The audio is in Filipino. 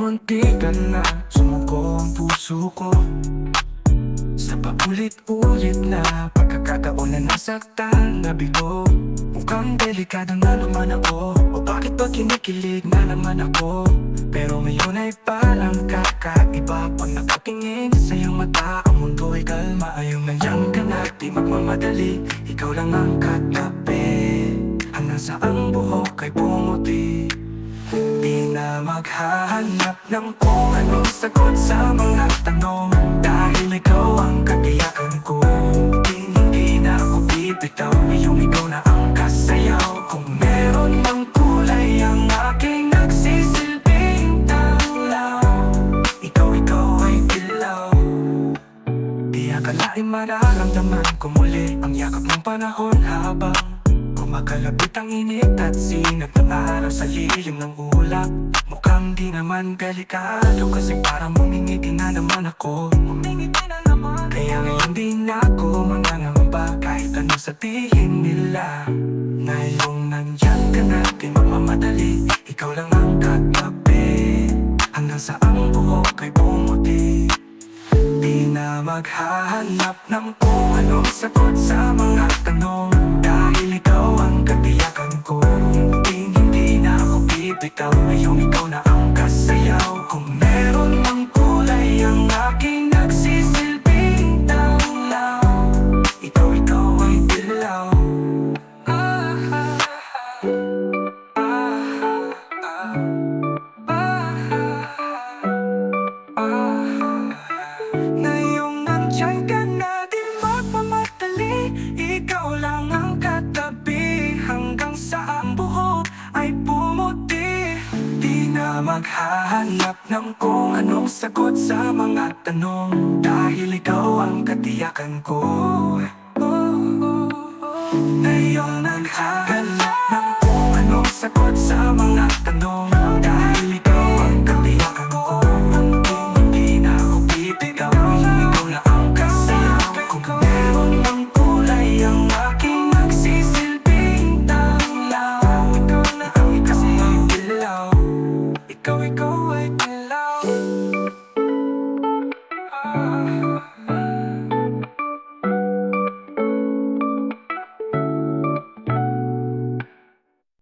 munti ka na sumuko ang puso ko sa paulit-ulit na pagkakataon na nasaktan na bigo. Mukhang delikado na naman ako, o bakit ba kinikilig na naman ako? Pero ngayon ay parang kakaiba pag nakatingin sa iyong mata. Ang mundo ay kalma, ayong nandiyan ka na, di magmamadali. Ikaw lang ang katabi, hanggang sa ang buhok ay pumuti. Di na maghahanap ng kung anong sagot sa mga tanong, dahil ikaw ang katiyakan ko. Hindi na ako bibitaw, iyong ikaw na ang kasayaw. Kung meron mang kulay ang aking nagsisilbing tanglaw, ikaw ay dilaw. Di akalain mararamdaman ko muli ang yakap ng panahon habang kumakalapit ang init at sinag ng araw sa lilim ng ulap. Mukhang di naman delikado kasi parang mumingiti na naman ako. Kaya ngayon di na ako mangangamba kahit ano sabihin nila. Ngayong nandyan ka na, di magmamadali. Ikaw lang ang katabi, hanggang sa ang buhok ay pumuti. Di na maghahanap ng kung anong sagot sa mga tanong, dahil ikaw ang katiyakan ko. Hindi na ako bibitaw, ngayong ikaw na ang kasayaw. Kung meron mang kulay ang aking nagsisilbing tanglaw, ikaw ay dilaw. Ngayong nandiyan ka na, di magmamadali. Ikaw lang ang katabi, hanggang sa ang buhok ay pumuti. Di na maghahanap ng kung anong sagot sa mga tanong, dahil ikaw ang katiyakan ko. Ngayon naghahanap ng kung anong sagot sa mga tanong,